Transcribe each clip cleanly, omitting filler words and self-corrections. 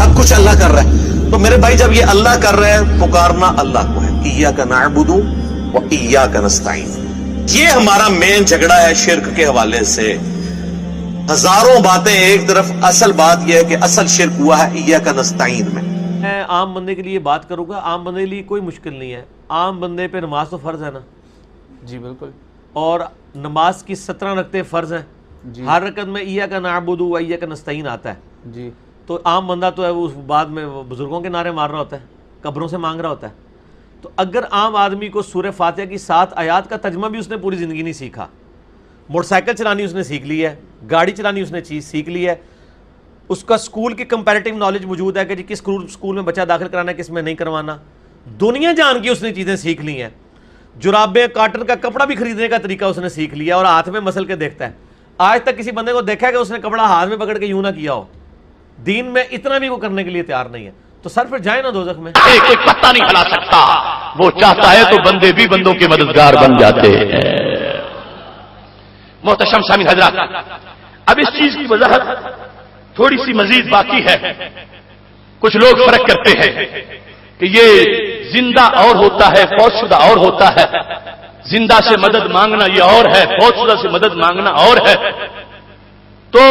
سب کچھ اللہ کر رہا ہے. تو میرے بھائی جب یہ اللہ کر رہے ہیں پکارنا اللہ کو ہے. ایاک نعبد و ایاک نستعین. یہ ہمارا مین جھگڑا ہے شرک کے حوالے سے. ہزاروں باتیں ایک طرف، اصل بات یہ ہے کہ اصل شرک ہوا ہے ایاک نستعین میں. میں عام بندے کے لیے بات کروں گا. عام بندے کے لیے کوئی مشکل نہیں ہے. عام بندے پہ نماز تو فرض ہے نا. جی بالکل. اور نماز کی 17 رکعتیں فرض ہیں. جی. ہر رکعت میں ایاک نعبد و ایاک نستعین آتا ہے. جی. تو عام بندہ تو ہے وہ بعد میں بزرگوں کے نعرے مار رہا ہوتا ہے، قبروں سے مانگ رہا ہوتا ہے. تو اگر عام آدمی کو سورہ فاتحہ کی 7 آیات کا ترجمہ بھی اس نے پوری زندگی نہیں سیکھا، موٹر سائیکل چلانی اس نے سیکھ لی ہے، گاڑی چلانی اس نے چیز سیکھ لی ہے، اس کا اسکول کی کمپیریٹیو نالج موجود ہے کہ جی کس اسکول میں بچہ داخل کرانا ہے کس میں نہیں کروانا، دنیا جان کی اس نے چیزیں سیکھ لی ہیں. جرابیں کاٹن کا کپڑا بھی خریدنے کا طریقہ اس نے سیکھ لیا اور ہاتھ میں مسل کے دیکھتا ہے. آج تک کسی بندے کو دیکھا ہے کہ اس نے کپڑا ہاتھ میں پکڑ کے یوں نہ کیا ہو. دین میں اتنا بھی وہ کرنے کے لیے تیار نہیں ہے. تو سر پھر جائے نا دوزخ میں. کوئی پتہ نہیں ہلا سکتا. وہ چاہتا ہے تو بندے بھی بندوں کے مددگار بن جاتے ہیں. محتشم سامعین حضرات، اب اس چیز کی وضاحت تھوڑی سی مزید باقی ہے. کچھ لوگ فرق کرتے ہیں کہ یہ زندہ اور ہوتا ہے، فوت شدہ اور ہوتا ہے. زندہ سے مدد مانگنا یہ اور ہے، فوت شدہ سے مدد مانگنا اور ہے. تو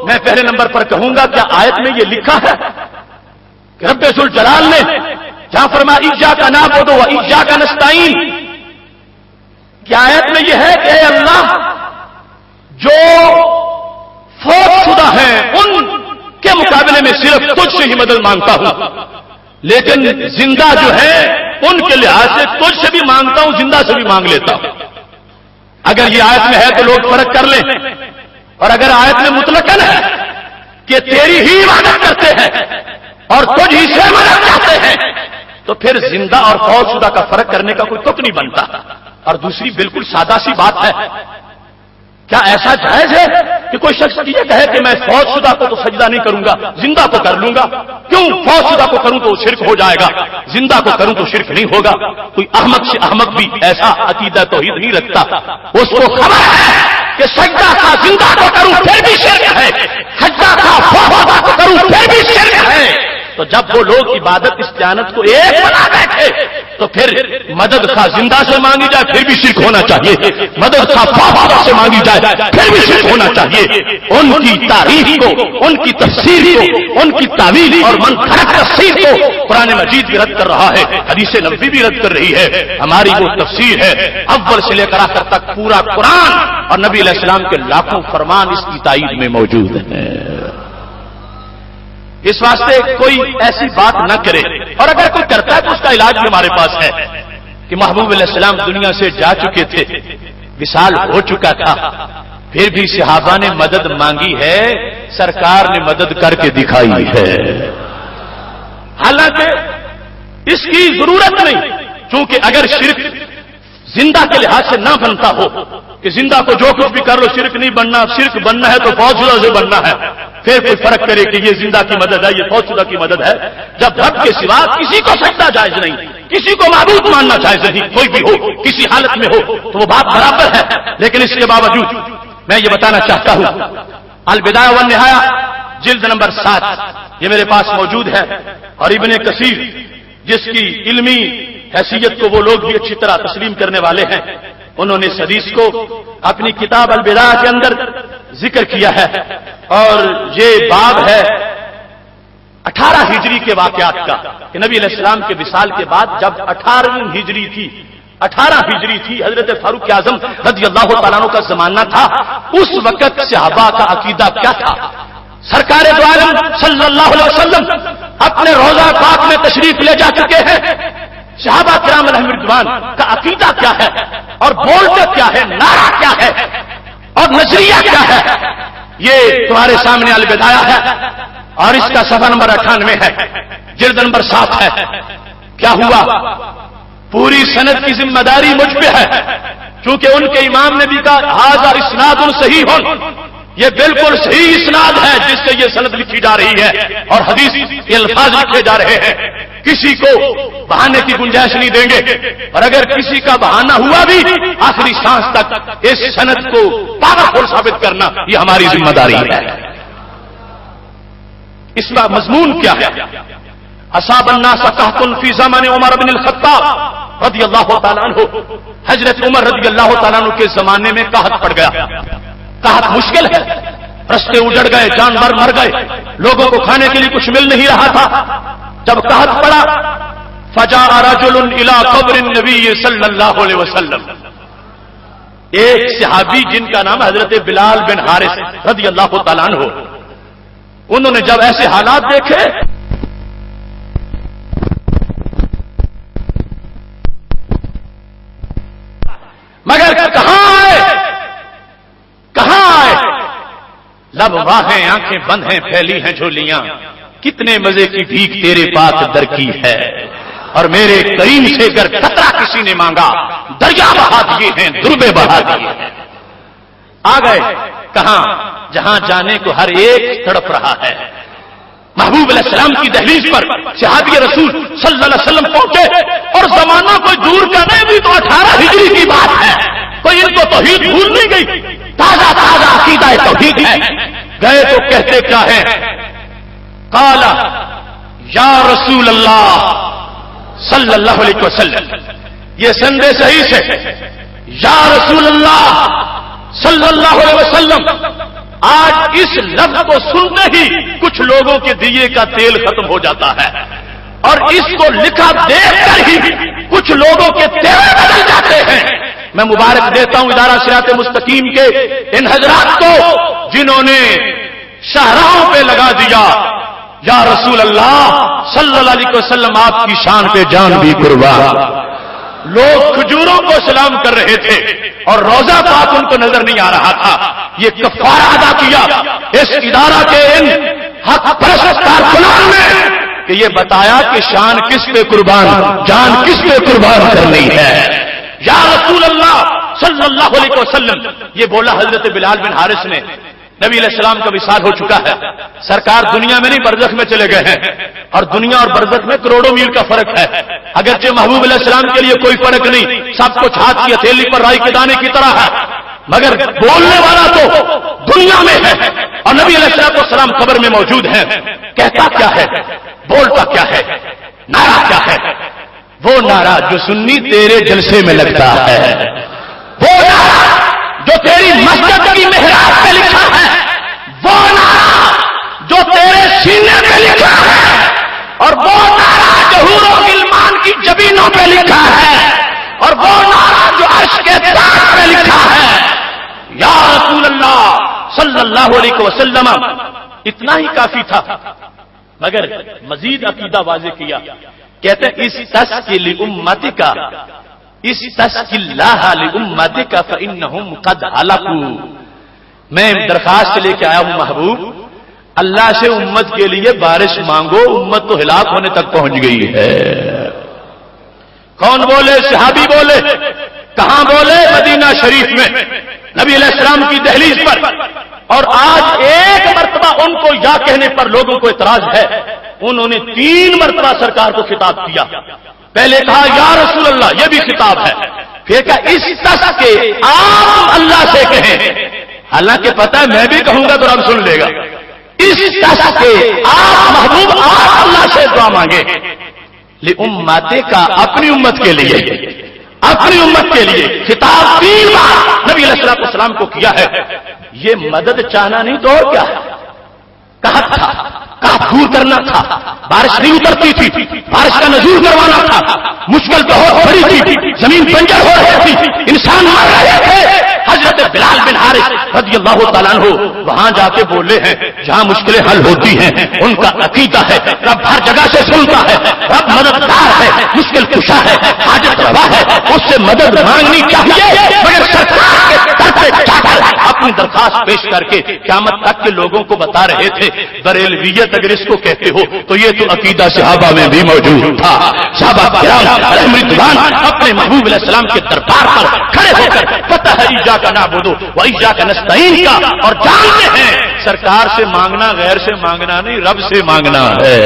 میں پہلے نمبر پر کہوں گا کیا آیت میں یہ لکھا ہے کہ رب ذوالجلال نے جہاں فرمایا ایاک نعبد و ایاک نستعین، کیا آیت میں یہ ہے کہ اے اللہ جو فوت شدہ ہیں ان کے مقابلے میں صرف تجھ سے ہی مدد مانگتا ہوں، لیکن زندہ جو ہے ان کے لحاظ سے تجھ سے بھی مانگتا ہوں، زندہ سے بھی مانگ لیتا ہوں. اگر یہ آیت میں ہے تو لوگ فرق کر لیں، اور اگر آیت میں مطلقاً ہے کہ تیری ہی عبادت کرتے ہیں اور تجھ ہی سے مدد چاہتے ہیں تو پھر زندہ اور فوت شدہ کا فرق کرنے کا کوئی تک نہیں بنتا. اور دوسری بالکل سادہ سی بات ہے، کیا ایسا جائز ہے کہ کوئی شخص یہ کہے کہ میں فوت شدہ کو تو سجدہ نہیں کروں گا، زندہ کو کر لوں گا؟ کیوں؟ فوت شدہ کو کروں تو شرک ہو جائے گا، زندہ کو کروں تو شرک نہیں ہوگا. کوئی احمق سے احمق بھی ایسا عقیدہ توحید نہیں رکھتا. اس کو خبر ہے کہ سجدہ کا زندہ کو کروں پھر بھی شرک ہے، سجدہ کا فوت شدہ کو کروں پھر بھی شرک ہے. تو جب وہ لوگ عبادت استعانت کو ایک بنا بیٹھے تو پھر مدد خواہ زندہ سے مانگی جائے پھر بھی شرک ہونا چاہیے، مدد خواہ فوت سے مانگی جائے پھر بھی شرک ہونا چاہیے. ان کی تاریخ کو، ان کی تفسیر کو، ان کی تعویل اور منفرد تفسیر کو قرآن مجید بھی رد کر رہا ہے، حدیث نبوی بھی رد کر رہی ہے. ہماری وہ تفسیر ہے اول سے لے کر آخر تک پورا قرآن اور نبی علیہ السلام کے لاکھوں فرمان اس کی تائید میں موجود ہیں. اس واسطے کوئی ایسی بات نہ کرے، اور اگر کوئی کرتا ہے تو اس کا علاج بھی ہمارے پاس ہے کہ محبوب علیہ السلام دنیا سے جا چکے تھے، وصال ہو چکا تھا، پھر بھی صحابہ نے مدد مانگی ہے، سرکار نے مدد کر کے دکھائی ہے. حالانکہ اس کی ضرورت نہیں، چونکہ اگر شرک زندہ کے لحاظ سے نہ بنتا ہو کہ زندہ کو جو کچھ بھی کر لو شرک نہیں بننا، شرک بننا ہے تو فوت شدہ سے بننا ہے، پھر کوئی فرق کرے کہ یہ زندہ کی مدد ہے یہ فوت شدہ کی مدد ہے. جب رب کے سوا کسی کو سجدہ جائز نہیں، کسی کو معبود ماننا جائز نہیں، کوئی بھی ہو کسی حالت میں ہو تو وہ بات برابر ہے. لیکن اس کے باوجود میں یہ بتانا چاہتا ہوں، البدایہ والنہایہ جلد نمبر 7 یہ میرے پاس موجود ہے، اور ابن کثیر جس کی علمی حیثیت کو وہ لوگ بھی اچھی طرح تسلیم کرنے والے ہیں، انہوں نے اس حدیث کو اپنی کتاب البدایہ کے اندر ذکر کیا ہے. اور یہ باب ہے 18 ہجری کے واقعات کا کہ نبی علیہ السلام کے وصال کے بعد جب 18 ہجری تھی، حضرت فاروق اعظم رضی اللہ تعالیٰ عنہ کا زمانہ تھا. اس وقت صحابہ کا عقیدہ کیا تھا؟ سرکار دو عالم صلی اللہ علیہ وسلم اپنے روضہ پاک میں تشریف لے جا چکے ہیں. صحابہ کرام علیہم رضوان کا عقیدہ کیا ہے اور بولتے کیا ہے، نعرہ کیا ہے اور نظریہ کیا ہے، یہ تمہارے سامنے البدایہ ہے اور اس کا صفحہ نمبر 98 ہے، جلد نمبر 7 ہے. کیا ہوا؟ پوری سند کی ذمہ داری مجھ پہ ہے، چونکہ ان کے امام نے بھی کہا ھذا اسناد صحیح، یہ بالکل صحیح اسناد ہے جس سے یہ سند لکھی جا رہی ہے اور حدیث کے الفاظ لکھے جا رہے ہیں. کسی کو بہانے کی گنجائش نہیں دیں گے، اور اگر کسی کا بہانہ ہوا بھی آخری سانس تک اس سند کو پاورفل ثابت کرنا یہ ہماری ذمہ داری ہے. اس کا مضمون کیا ہے؟ اصاب الناس قحط فی زمان عمر بن الخطاب رضی اللہ تعالیٰ عنہ. حضرت عمر رضی اللہ تعالیٰ عنہ کے زمانے میں قحط پڑ گیا. قحط مشکل ہے، رستے اجڑ گئے، جانور مر گئے، لوگوں کو کھانے کے لیے کچھ مل نہیں رہا تھا. جب قحط پڑا فجاء رجل الى قبر النبی صلی اللہ علیہ وسلم. ایک صحابی جن کا نام حضرت بلال بن حارث رضی اللہ تعالیٰ عنہ، انہوں نے جب ایسے حالات دیکھے مگر کہاں آئے لب واہیں آنکھیں بند ہیں پھیلی ہیں جھولیاں، کتنے مزے کی بھیک تیرے پاس در کی ہے، اور میرے کریم سے گر قطرہ کسی نے مانگا دریا بہا دیے ہیں، دربے بہا دیے ہیں. آ گئے کہاں؟ جہاں جانے کو ہر ایک تڑپ رہا ہے. محبوب علیہ السلام کی دہلیز پر صحابی رسول صلی اللہ علیہ وسلم پہنچے، اور زمانہ کوئی دور کا نہیں، بھی تو 18 ہجری کی بات ہے، کوئی ان کو توحید بھول نہیں گئی، تازہ عقیدہ توحید ہے. گئے تو کہتے کیا ہے؟ قال یا رسول اللہ صلی اللہ علیہ وسلم. یہ سندے صحیح سے یا رسول اللہ صلی اللہ علیہ وسلم. آج اس لفظ کو سنتے ہی کچھ لوگوں کے دیے کا تیل ختم ہو جاتا ہے، اور اس کو لکھا دیکھ کر ہی کچھ لوگوں کے تیل بدل جاتے ہیں. میں مبارک دیتا ہوں ادارہ صراط مستقیم کے ان حضرات کو جنہوں نے شاہراہوں پہ لگا دیا یا رسول اللہ صلی اللہ علیہ وسلم آپ کی شان پہ جان بھی قربان. لوگ کھجوروں کو سلام کر رہے تھے اور روزہ پاک ان کو نظر نہیں آ رہا تھا. یہ کفارہ ادا کیا اس ادارہ کے ان حق پرست کارکنان نے کہ یہ بتایا کہ شان کس پہ قربان، جان کس پہ قربان کرنی ہے. یا رسول اللہ صلی اللہ علیہ وسلم. یہ بولا حضرت بلال بن حارث نے. نبی علیہ السلام کا وصال ہو چکا ہے، سرکار دنیا میں نہیں برزخ میں چلے گئے ہیں، اور دنیا اور برزخ میں کروڑوں میل کا فرق ہے. اگرچہ محبوب علیہ السلام کے لیے کوئی فرق نہیں، سب کچھ ہاتھ کی ہتھیلی پر رائی کے دانے کی طرح ہے، مگر بولنے والا تو دنیا میں ہے، اور نبی علیہ السلام قبر میں موجود ہیں. کہتا کیا ہے، بولتا کیا ہے، نعرہ کیا ہے؟ وہ نعرہ جو سنی تیرے جلسے میں لگتا ہے، وہ نعرہ جو تیری مسجد کی محراب پہ لکھا ہے، وہ نعرہ جو تیرے سینے پہ لکھا ہے، اور وہ نعرہ جو حور و غلمان کی جبینوں پہ لکھا ہے، اور وہ نعرہ جو عرش کے تاج پہ لکھا ہے یا رسول اللہ صلی اللہ علیہ وسلم. اتنا ہی کافی تھا، مگر مزید عقیدہ واضح کیا. کہتے ہیں اس تسکیل امتک، اس تسکیل اللہ لامتک فانہم قد ہلکوا. میں درخواست لے کے آیا ہوں محبوب، اللہ سے امت کے لیے بارش مانگو، امت تو ہلاک ہونے تک پہنچ گئی ہے. کون بولے؟ صحابی بولے. کہاں بولے؟ مدینہ شریف میں نبی علیہ السلام کی دہلیز پر. اور آج ایک مرتبہ ان کو یا کہنے پر لوگوں کو اعتراض ہے، انہوں نے 3 مرتبہ سرکار کو خطاب کیا. پہلے کہا یا رسول اللہ، یہ بھی خطاب ہے. پھر کہا اس تس کے آپ اللہ سے کہیں، حالانکہ پتہ ہے میں بھی کہوں گا تو رب سن لے گا. اس تس کے آپ محبوب آپ اللہ سے دعا مانگے لامتک کا، اپنی امت کے لیے، اپنی امت کے لیے. خطاب 3 بار نبی علیہ السلام کو کیا ہے. یہ مدد چاہنا نہیں تو اور کیا ہے؟ کہا تھا، کہا دور کرنا تھا، بارش نہیں اترتی تھی، بارش کا نزول کروانا تھا، مشکل بہت بڑی تھی، زمین بنجر ہو رہی تھی، انسان مر رہے تھے. حضرت بلال بن حارث رضی اللہ تعالیٰ عنہ وہاں جا کے بولے ہیں جہاں مشکلیں حل ہوتی ہیں. ان کا عقیدہ ہے رب ہر جگہ سے سنتا ہے، رب مددگار ہے، مشکل کشا ہے، حاجت روا ہے، اس سے مدد مانگنی چاہیے. مگر سرکار کے در پہ جا کر اپنی درخواست پیش کر کے قیامت تک کے لوگوں کو بتا رہے تھے. بریلویت اگر اس کو کہتے ہو تو یہ تو عقیدہ صحابہ میں بھی موجود تھا. صحابہ کرام علیہم رضوان اپنے محبوب علیہ السلام کے دربار پر کھڑے ہو کر پتہ ہے ایاک نعبد و ایاک نستعین کا، اور جانتے ہیں سرکار سے مانگنا غیر سے مانگنا نہیں، رب سے مانگنا ہے.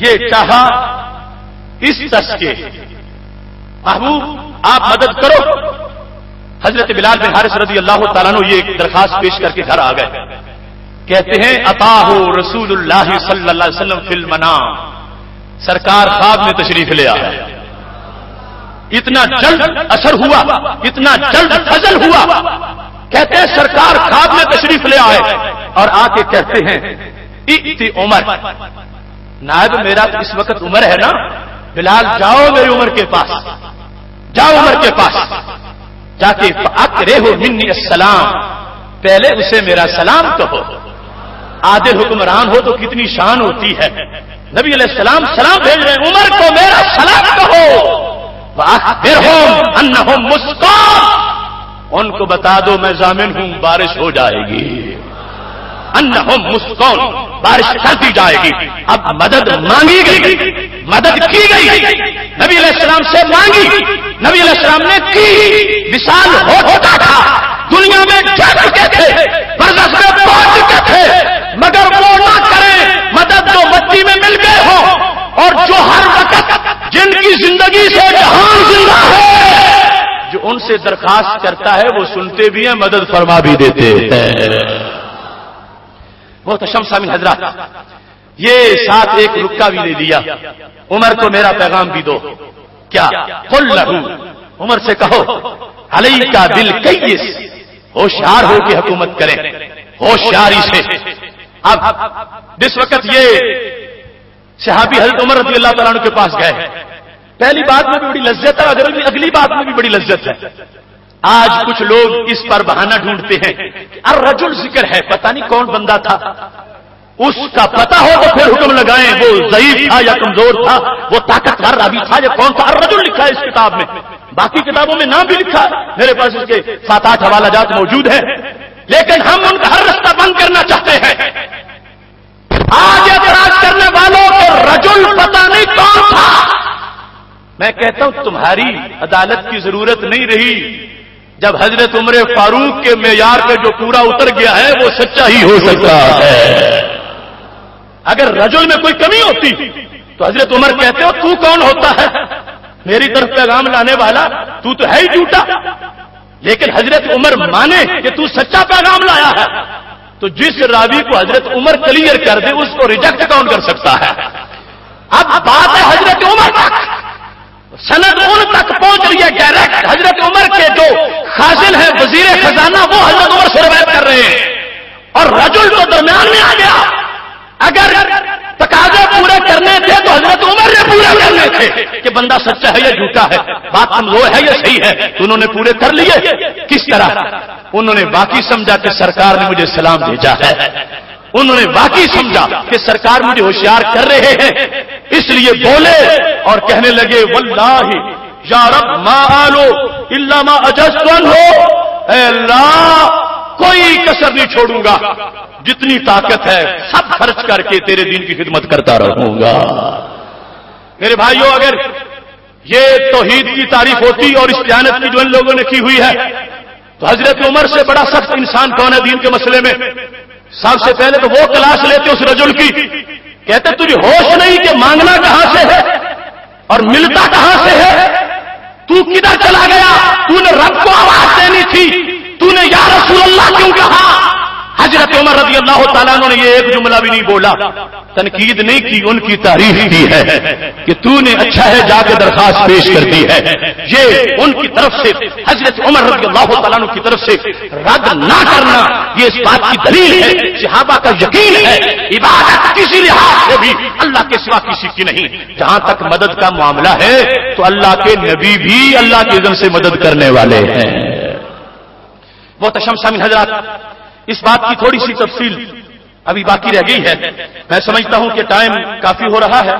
یہ چاہا اس تس کے محبوب آپ مدد کرو. حضرت بلال بن حارث رضی اللہ تعالیٰ عنہ یہ درخواست پیش کر کے گھر آ گئے. کہتے ہیں عطاہ رسول اللہ صلی اللہ علیہ وسلم فی المنام، سرکار خواب میں تشریف لے آئے، اتنا جلد اثر ہوا، اتنا جلد فضل ہوا، کہتے ہیں سرکار خواب میں تشریف لے آئے اور آ کے کہتے ہیں ائتی عمر، نائب میرا اس وقت عمر ہے نا، بلال جاؤ میری عمر کے پاس، جاؤ عمر کے پاس جا کے فاقرہ منی السلام، پہلے اسے میرا سلام کہو، عادل حکمران ہو تو کتنی شان ہوتی ہے، نبی علیہ السلام سلام بھیج رہے ہیں، عمر کو میرا سلام کہو، وَأَخْبِرْهُمْ أَنَّهُمْ مُسْقَوْنَ، ان کو بتا دو میں ضامن ہوں بارش ہو جائے گی، انہم مسقون، بارش کر دی جائے گی۔ اب مدد مانگی گئی، مدد کی گئی، نبی علیہ السلام سے مانگی، نبی علیہ السلام نے کی، وصال ہو چکا تھا، دنیا میں جا چکے تھے، برزخ میں پہنچ چکے تھے، مگر وہ نہ کریں مدد جو مٹی میں مل گئے ہو، اور جو ہر وقت جن کی زندگی سے جہان زندہ ہے، جو ان سے درخواست کرتا ہے وہ سنتے بھی ہیں، مدد فرما بھی دیتے ہیں۔ بہت شمس سامعین حضرات، یہ ساتھ ایک رکا بھی لے لیا، عمر کو میرا پیغام بھی دو، کیا قل لہو، عمر سے کہو علیکا بالکیس، ہوشیار ہو کے حکومت کریں، ہوشیاری سے۔ اب جس وقت یہ صحابی حضرت عمر رضی اللہ تعالیٰ عنہ کے پاس گئے، پہلی بات میں بھی بڑی لذت ہے، اگلی بات میں بھی بڑی لذت ہے۔ آج کچھ لوگ اس پر بہانہ ڈھونڈتے ہیں کہ الرجل ذکر ہے، پتہ نہیں کون بندہ تھا، اس کا پتہ ہو تو پھر حکم لگائیں، وہ ضعیف تھا یا کمزور تھا، وہ طاقتور راوی تھا یا کون تھا، الرجل لکھا ہے اس کتاب میں، باقی کتابوں میں نام بھی لکھا ہے، میرے پاس اس کے 7-8 حوالہ جات موجود ہیں، لیکن ہم ان کا ہر رستہ بند کرنا چاہتے ہیں۔ آج اعتراض کرنے والوں کو رجل پتہ نہیں کون تھا، میں کہتا ہوں تمہاری عدالت کی ضرورت نہیں رہی، جب حضرت عمر فاروق کے معیار پہ جو پورا اتر گیا ہے وہ سچا ہی ہو سکتا ہے۔ اگر رجل میں کوئی کمی ہوتی تو حضرت عمر کہتے ہو تو کون ہوتا ہے میری طرف پیغام لانے والا، تو ہے ہی جھوٹا، لیکن حضرت عمر مانے کہ تو سچا پیغام لایا ہے، تو جس راوی کو حضرت عمر کلیئر کر دے اس کو ریجیکٹ کون کر سکتا ہے؟ اب بات ہے حضرت عمر تک، سند ان تک پہنچ رہی ہے ڈائریکٹ، حضرت عمر کے جو خازن ہیں وزیر خزانہ وہ حضرت عمر سے روایت کر رہے ہیں، اور رجل تو درمیان میں آ گیا، اگر تقاضے پورے کرنے تھے تو حضرت عمر نے پورے کرنے تھے کہ بندہ سچا ہے یا جھوٹا ہے، بات کمزور ہے یا صحیح ہے، تو انہوں نے پورے کر لیے۔ کس طرح؟ انہوں نے واقعی سمجھا کہ سرکار نے مجھے سلام بھیجا ہے، انہوں نے واقعی سمجھا کہ سرکار مجھے ہوشیار کر رہے ہیں، اس لیے بولے اور کہنے لگے واللہ یا رب ما آلو الا ما اجزت عنہ، اے اللہ کوئی کسر نہیں چھوڑوں گا، جتنی طاقت ہے سب خرچ کر کے تیرے دین کی خدمت کرتا رہوں گا۔ میرے بھائیوں، اگر یہ توحید کی تعریف ہوتی اور اس دیانت کی جو ان لوگوں نے کی ہوئی ہے تو حضرت عمر سے بڑا سخت انسان کون ہے دین کے مسئلے میں؟ سب سے پہلے تو وہ کلاس لیتے اس رجل کی، کہتے تجھے ہوش نہیں کہ مانگنا کہاں سے ہے اور ملتا کہاں سے ہے، تو کدھر چلا گیا، تو نے رب کو آواز دینی تھی، تو نے یا رسول اللہ کیوں کہا؟ حضرت عمر رضی اللہ تعالیٰ عنہ نے یہ ایک جملہ بھی نہیں بولا، تنقید نہیں کی، ان کی تعریف کی ہے کہ تو نے اچھا ہے جا کے درخواست پیش کر دی ہے۔ یہ ان کی طرف سے حضرت عمر رضی اللہ تعالیٰ عنہ کی طرف سے رد نہ کرنا یہ اس بات کی دلیل ہے، صحابہ کا یقین ہے عبادت کسی لحاظ سے بھی اللہ کے سوا کسی کی نہیں۔ جہاں تک مدد کا معاملہ ہے تو اللہ کے نبی بھی اللہ کے اذن سے مدد کرنے والے ہیں۔ بہت شمس حضرات، اس بات کی تھوڑی سی تفصیل ابھی باقی رہ گئی ہے، میں سمجھتا ہوں کہ ٹائم کافی ہو رہا ہے،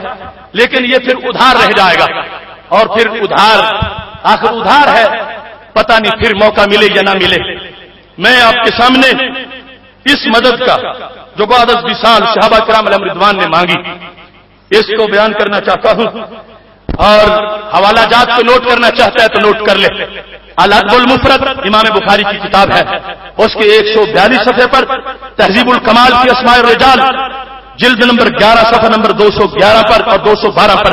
لیکن یہ پھر ادھار رہ جائے گا، اور پھر ادھار آخر ادھار ہے، پتہ نہیں پھر موقع ملے یا نہ ملے۔ میں آپ کے سامنے اس مدد کا جو بعد از وصال صحابہ کرام علیہم رضوان نے مانگی اس کو بیان کرنا چاہتا ہوں، اور حوالہ جات کو نوٹ کرنا چاہتا ہے تو نوٹ کر لے۔ الادب المفرد امام بخاری کی کتاب ہے، اس کے 142 صفحے پر تہذیب الکمال کی اسماء الرجال جلد نمبر 11 صفحہ نمبر 211 پر اور 212 پر